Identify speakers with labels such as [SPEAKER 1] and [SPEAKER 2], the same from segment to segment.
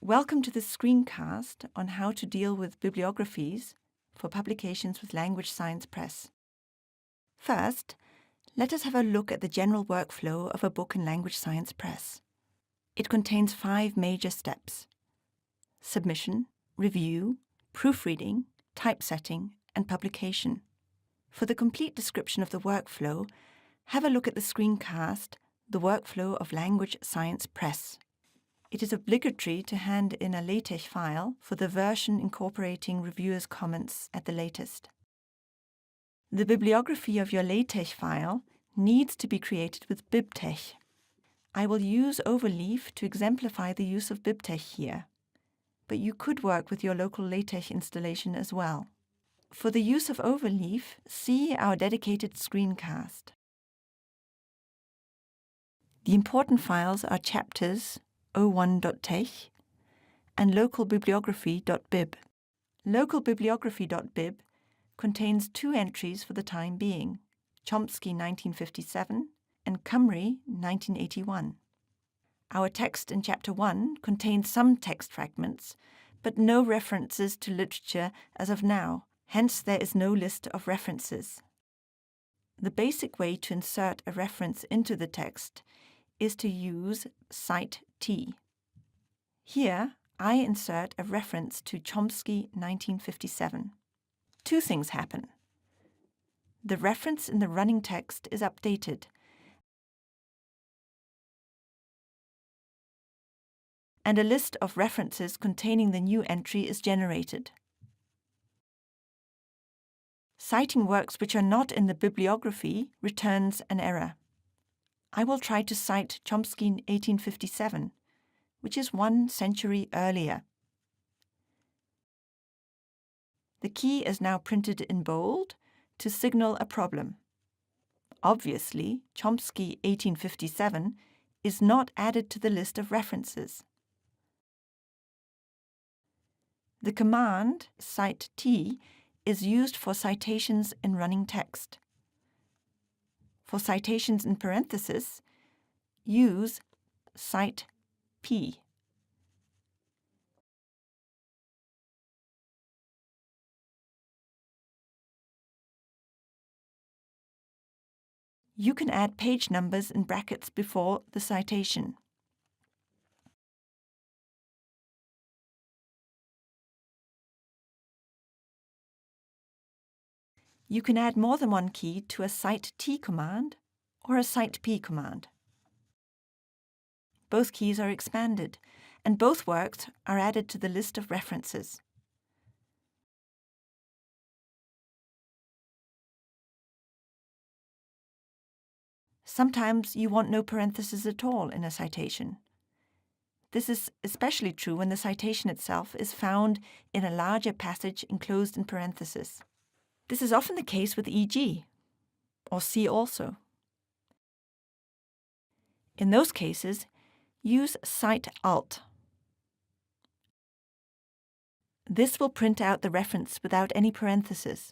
[SPEAKER 1] Welcome to this screencast on how to deal with bibliographies for publications with Language Science Press. First, let us have a look at the general workflow of a book in Language Science Press. It contains 5 major steps: submission, review, proofreading, typesetting, and publication. For the complete description of the workflow, have a look at the screencast, The Workflow of Language Science Press. It is obligatory to hand in a LaTeX file for the version incorporating reviewers' comments at the latest. The bibliography of your LaTeX file needs to be created with bibtex. I will use Overleaf to exemplify the use of bibtex here, but you could work with your local LaTeX installation as well. For the use of Overleaf, see our dedicated screencast. The important files are chapters 01.tex and localbibliography.bib. Localbibliography.bib contains 2 entries for the time being, Chomsky 1957 and Cymru 1981. Our text in Chapter 1 contains some text fragments, but no references to literature as of now, hence there is no list of references. The basic way to insert a reference into the text is to use cite T. Here, I insert a reference to Chomsky 1957. 2 things happen. The reference in the running text is updated, and a list of references containing the new entry is generated. Citing works which are not in the bibliography returns an error. I will try to cite Chomsky 1857, which is 1 century earlier. The key is now printed in bold to signal a problem. Obviously, Chomsky 1857 is not added to the list of references. The command cite T is used for citations in running text. For citations in parenthesis, use cite P. You can add page numbers in brackets before the citation. You can add more than one key to a cite T command or a cite P command. Both keys are expanded, and both works are added to the list of references. Sometimes you want no parentheses at all in a citation. This is especially true when the citation itself is found in a larger passage enclosed in parentheses. This is often the case with e.g. or see also. In those cases, use cite alt. This will print out the reference without any parentheses.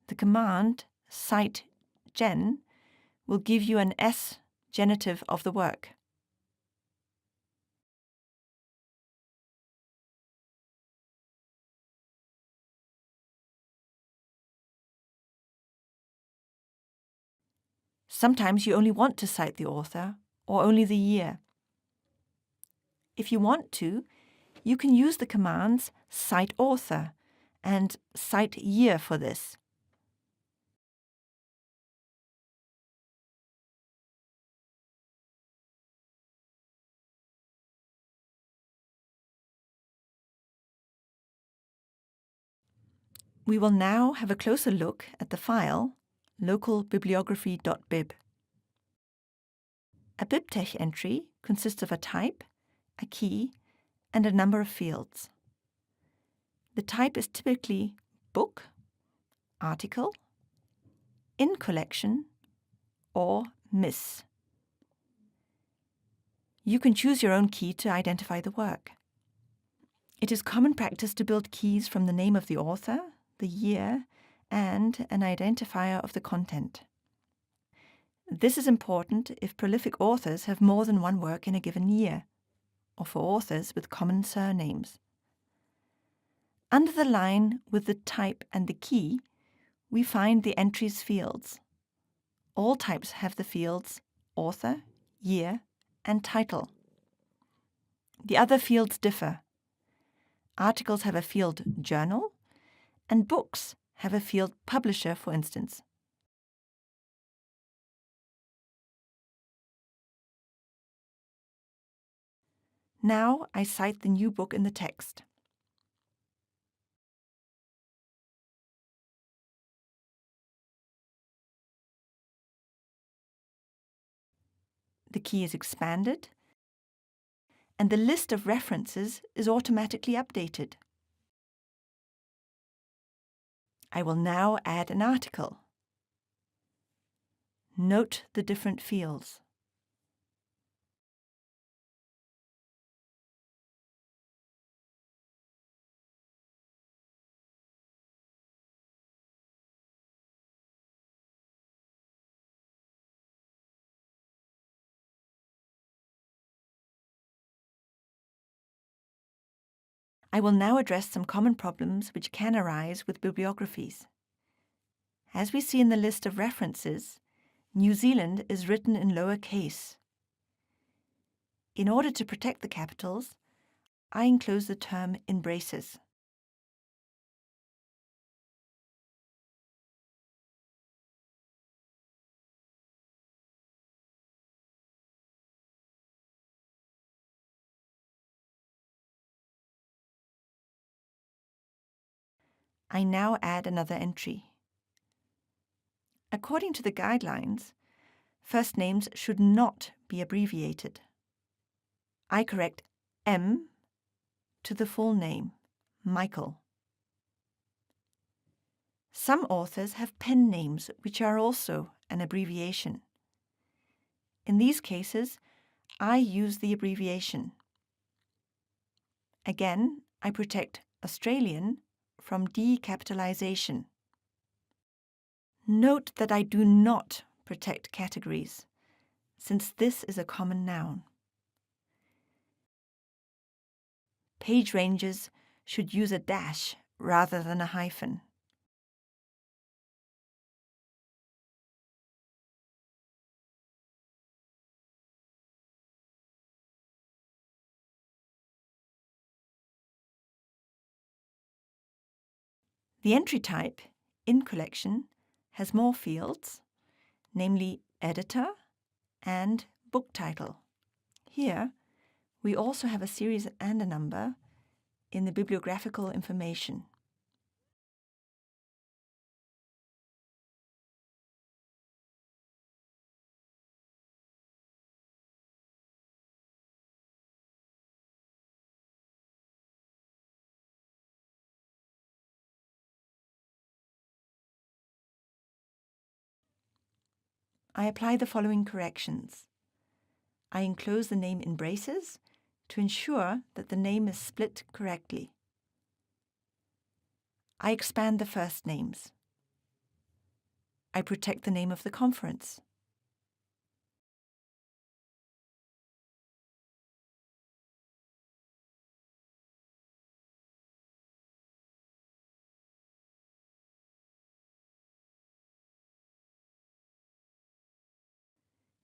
[SPEAKER 1] The command cite gen will give you an S genitive of the work. Sometimes you only want to cite the author or only the year. If you want to, you can use the commands cite author and cite year for this. We will now have a closer look at the file localbibliography.bib. A bibtex entry consists of a type, a key, and a number of fields. The type is typically book, article, in collection, or miss. You can choose your own key to identify the work. It is common practice to build keys from the name of the author, the year, and an identifier of the content. This is important if prolific authors have more than one work in a given year, or for authors with common surnames. Under the line with the type and the key, we find the entries fields. All types have the fields author, year, and title. The other fields differ. Articles have a field journal, and books have a field publisher, for instance. Now I cite the new book in the text. The key is expanded, and the list of references is automatically updated. I will now add an article. Note the different fields. I will now address some common problems which can arise with bibliographies. As we see in the list of references, New Zealand is written in lower case. In order to protect the capitals, I enclose the term in braces. I now add another entry. According to the guidelines, first names should not be abbreviated. I correct M to the full name, Michael. Some authors have pen names which are also an abbreviation. In these cases, I use the abbreviation. Again, I protect Australian from decapitalization. Note that I do not protect categories, since this is a common noun. Page ranges should use a dash rather than a hyphen. The entry type, in collection, has more fields, namely editor and book title. Here, we also have a series and a number in the bibliographical information. I apply the following corrections. I enclose the name in braces to ensure that the name is split correctly. I expand the first names. I protect the name of the conference.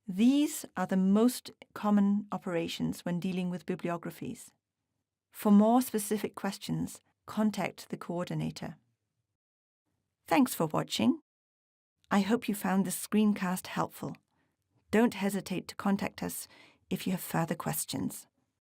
[SPEAKER 1] These are the most common operations when dealing with bibliographies. For more specific questions, contact the coordinator. Thanks for watching. I hope you found this screencast helpful. Don't hesitate to contact us if you have further questions.